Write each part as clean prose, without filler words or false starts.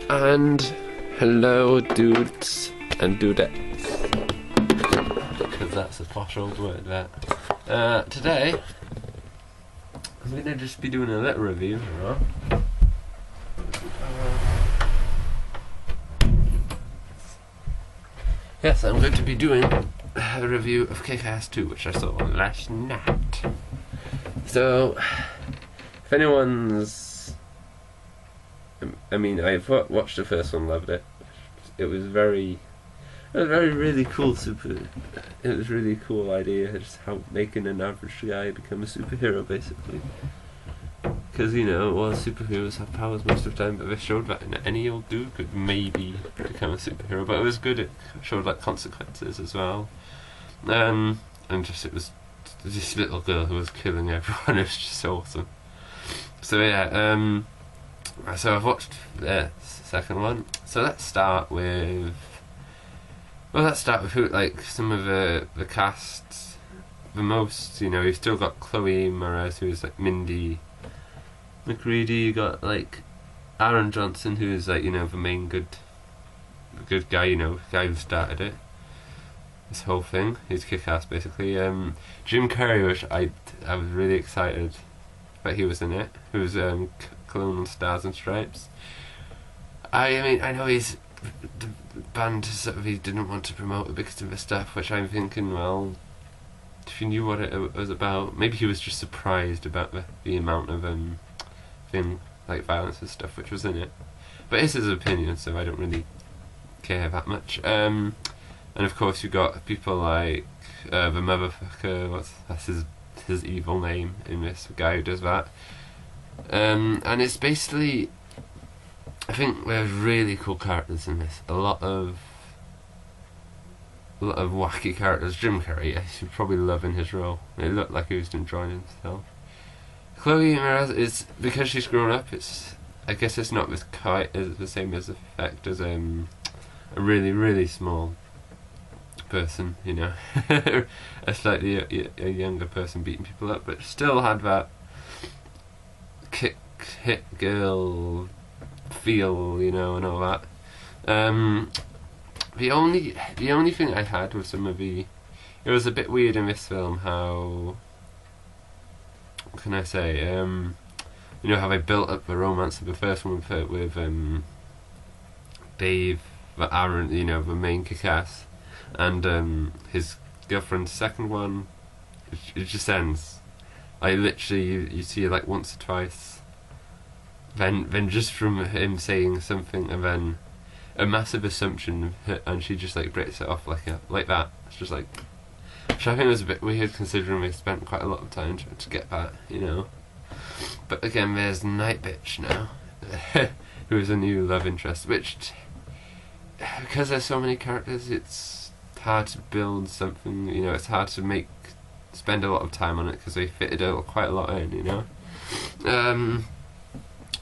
And hello, dudes and dudettes, because that's a posh old word, that. Today, I'm going to just be doing a little review. Yes, I'm going to be doing a review of Kick-Ass 2, which I saw last night. So, if anyone's... I mean, I watched the first one, loved it. It was really cool it was really cool idea, just how making an average guy become a superhero, basically. Because, superheroes have powers most of the time, but they showed that any old dude could maybe become a superhero, but it was good, it showed, consequences as well. And it was this little girl who was killing everyone. It was just awesome. So, yeah, so I've watched the second one. So let's start with who, some of the cast. The most, you've still got Chloe Moretz, who's Mindy McCready. You got Aaron Johnson, who's the main good guy, the guy who started it. This whole thing, he's kick-ass basically. Jim Carrey, which I was really excited that he was in it. Who was Cologne on Stars and Stripes. I know the band he didn't want to promote it because of the stuff, which I'm thinking, well, if you knew what it was about, maybe he was just surprised about the amount of violence and stuff which was in it. But it's his opinion, so I don't really care that much. And of course you got people like the motherfucker. That's his evil name in this, the guy who does that. And it's basically, I think there's really cool characters in this. A lot of wacky characters. Jim Carrey, I should probably love in his role. It looked like he was enjoying himself. Chloe Moretz is, because she's grown up, I guess it's not quite the same as effect as a really, really small person, a slightly a younger person beating people up, but still had that hit girl feel, and all that. The only thing I had with some of it was a bit weird in this film how, what can I say, how they built up the romance of the first one with Dave, Aaron, the main kick-ass, and his girlfriend's second one. It just ends. You see it once or twice. Then just from him saying something, and then a massive assumption, and she just breaks it off like that. It's just which I think was a bit weird considering we spent quite a lot of time trying to get that, But again, there's Night Bitch now, who is a new love interest, which, because there's so many characters, it's hard to build something, it's hard to spend a lot of time on it because they fitted quite a lot in,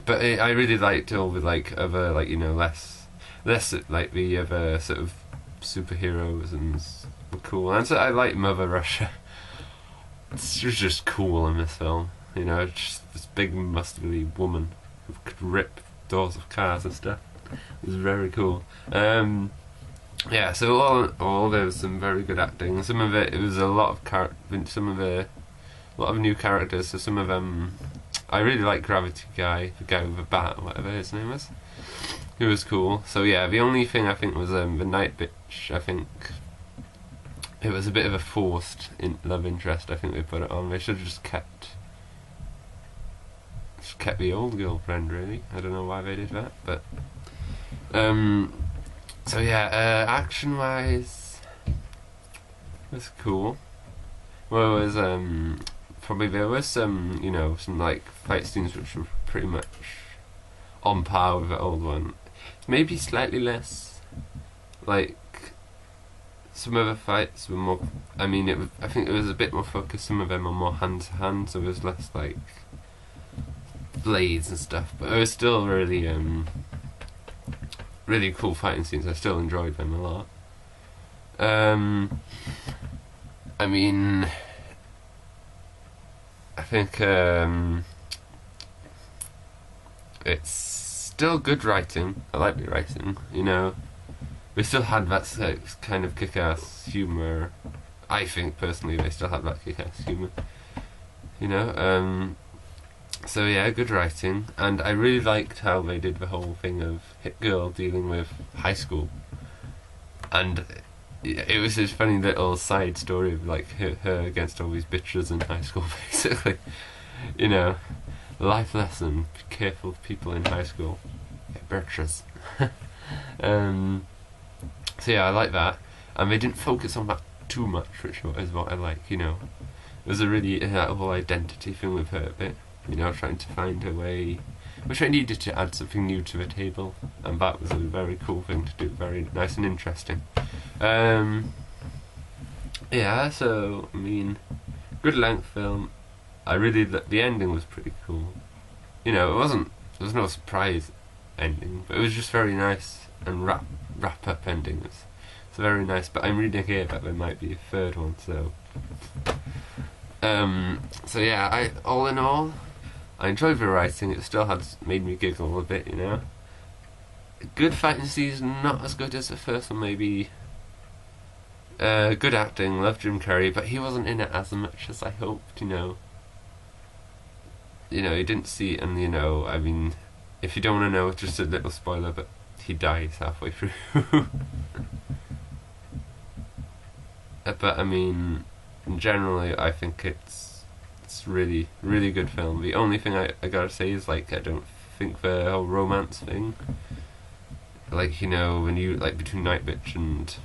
But I really liked all the other less the other sort of superheroes and were cool. And so I like Mother Russia. She was just cool in this film, just this big muscly woman who could rip doors of cars and stuff. It was very cool. Yeah, so all there was some very good acting. Some of it was a lot of new characters. So some of them, I really like Gravity Guy, the guy with the bat, whatever his name was. He was cool. So yeah, the only thing I think was the Night Bitch. I think it was a bit of a forced love interest. I think they put it on. They should have just kept the old girlfriend. Really, I don't know why they did that, but so yeah, action wise, it was cool. Well, it was probably there was some some fight scenes which were pretty much on par with the old one. Maybe slightly less. Some of the fights were more. I think it was a bit more focused. Some of them are more hand to hand, so it was less blades and stuff. But it was still really really cool fighting scenes. I still enjoyed them a lot. I think it's still good writing. I like the writing, you know. They still had that kind of kick-ass humour. I think, personally, they still had that kick-ass humour. You know, so yeah, good writing. And I really liked how they did the whole thing of Hit Girl dealing with high school. And it was this funny little side story of like her against all these bitches in high school, basically. You know, life lesson: be careful of people in high school. Get bitches. So yeah, I like that, and they didn't focus on that too much, which is what I like. You know, it was a really that whole identity thing with her a bit. You know, trying to find her way, which I needed to add something new to the table, and that was a very cool thing to do, very nice and interesting. Yeah, so I mean, good length film. I really the ending was pretty cool. You know, there was no surprise ending, but it was just very nice and wrap up ending. It's very nice. But I'm reading here that there might be a third one, so. So yeah, all in all, I enjoyed the writing. It still made me giggle a bit, you know. Good fighting season, not as good as the first one, maybe. Good acting, loved Jim Carrey, but he wasn't in it as much as I hoped, you know. You know, you didn't see it, and you know, I mean, if you don't want to know, just a little spoiler, but he dies halfway through. But I mean, generally, I think it's really, really good film. The only thing I gotta say is, like, I don't think the whole romance thing, like, you know, when you, like, between Night Bitch and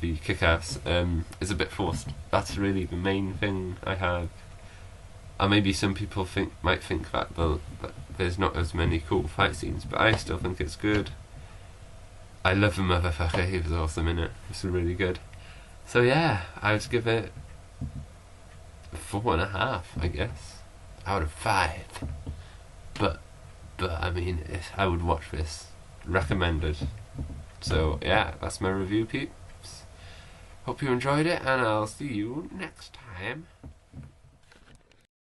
the Kick-Ass, is a bit forced. That's really the main thing I have. And maybe some people might think that there's not as many cool fight scenes, but I still think it's good. I love the motherfucker, he was awesome in it. It was really good. So yeah, I would give it 4.5, I guess, out of 5. But I mean, I would watch this. Recommended. So yeah, that's my review, peeps. Hope you enjoyed it, and I'll see you next time.